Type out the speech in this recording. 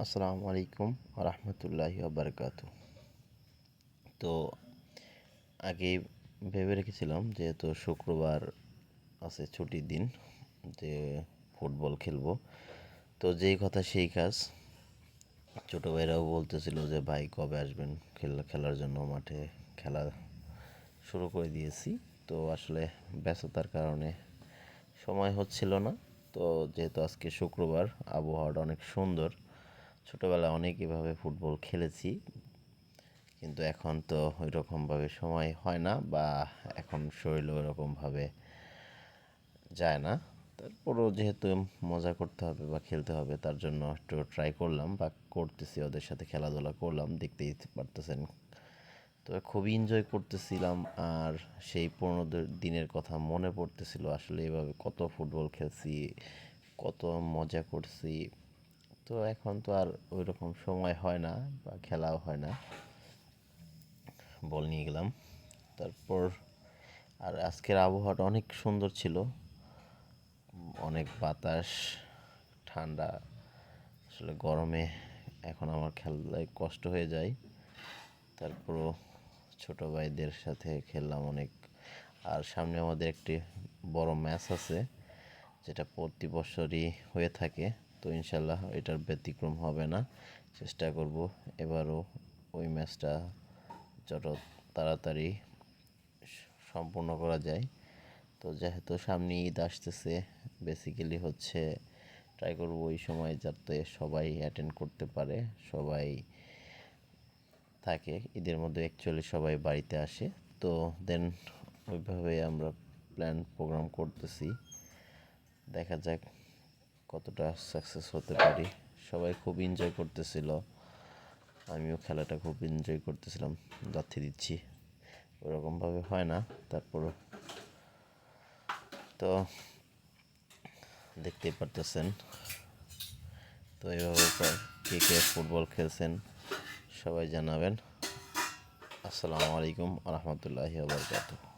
আসসালামু আলাইকুম রহমতুল্লাহি বারকাতু। তো আগে ভেবে রেখেছিলাম যেহেতু শুক্রবার আছে ছুটির দিন, যে ফুটবল খেলবো। তো যেই কথা সেই কাজ, ছোটো ভাইরাও বলতেছিল যে ভাই কবে আসবেন খেলার জন্য, মাঠে খেলা শুরু করে দিয়েছি। তো আসলে ব্যস্ততার কারণে সময় হচ্ছিল না। তো যেহেতু আজকে শুক্রবার, আবহাওয়াটা অনেক সুন্দর, ছোটোবেলায় অনেক এভাবে ফুটবল খেলেছি, কিন্তু এখন তো ওই রকমভাবে সময় হয় না, বা এখন শরীরও ওরকমভাবে যায় না। তারপরও যেহেতু মজা করতে হবে বা খেলতে হবে, তার জন্য একটু ট্রাই করলাম বা করতেছি, ওদের সাথে খেলাধুলা করলাম, দেখতেই পারতেছেন। তো খুবই এনজয় করতেছিলাম, আর সেই পুরোনো দিনের কথা মনে পড়তেছিল। আসলে এভাবে কত ফুটবল খেলছি, কত মজা করছি। তো এখন তো আর ওই রকম সময় হয় না বা খেলাও হয় না। বল নিয়ে গেলাম। তারপর আর আজকের আবহাওয়াটা অনেক সুন্দর ছিল, অনেক বাতাস, ঠান্ডা। আসলে গরমে এখন আমার খেলায় কষ্ট হয়ে যায়। তারপরও ছোটো ভাইদের সাথে খেললাম অনেক। আর সামনে আমাদের একটি বড় ম্যাচ আছে, যেটা প্রতি বছরই হয়ে থাকে। তো ইনশাল্লাহ এটার ব্যতিক্রম হবে না, চেষ্টা করব এবারও ওই ম্যাচটা যত তাড়াতাড়ি সম্পূর্ণ করা যায়। তো যেহেতু সামনে ঈদ আসতেছে, বেসিক্যালি হচ্ছে ট্রাই করব ওই সময় যাতে সবাই অ্যাটেন্ড করতে পারে, সবাই থাকে। ঈদের মধ্যে অ্যাকচুয়ালি সবাই বাড়িতে আসে। তো দেন ওইভাবে আমরা প্ল্যান প্রোগ্রাম করতেছি, দেখা যাক কতটা সাকসেস হতে পারি। সবাই খুব এনজয় করতেছিল, আমিও খেলাটা খুব এনজয় করতেছিলাম, লাথি দিচ্ছি। ওরকমভাবে হয় না, তারপরও তো দেখতেই পারতেছেন। তো এইভাবে কে কে ফুটবল খেলছেন সবাই জানাবেন। আসসালামু আলাইকুম রহমতুল্লাহি বারকাতুহু।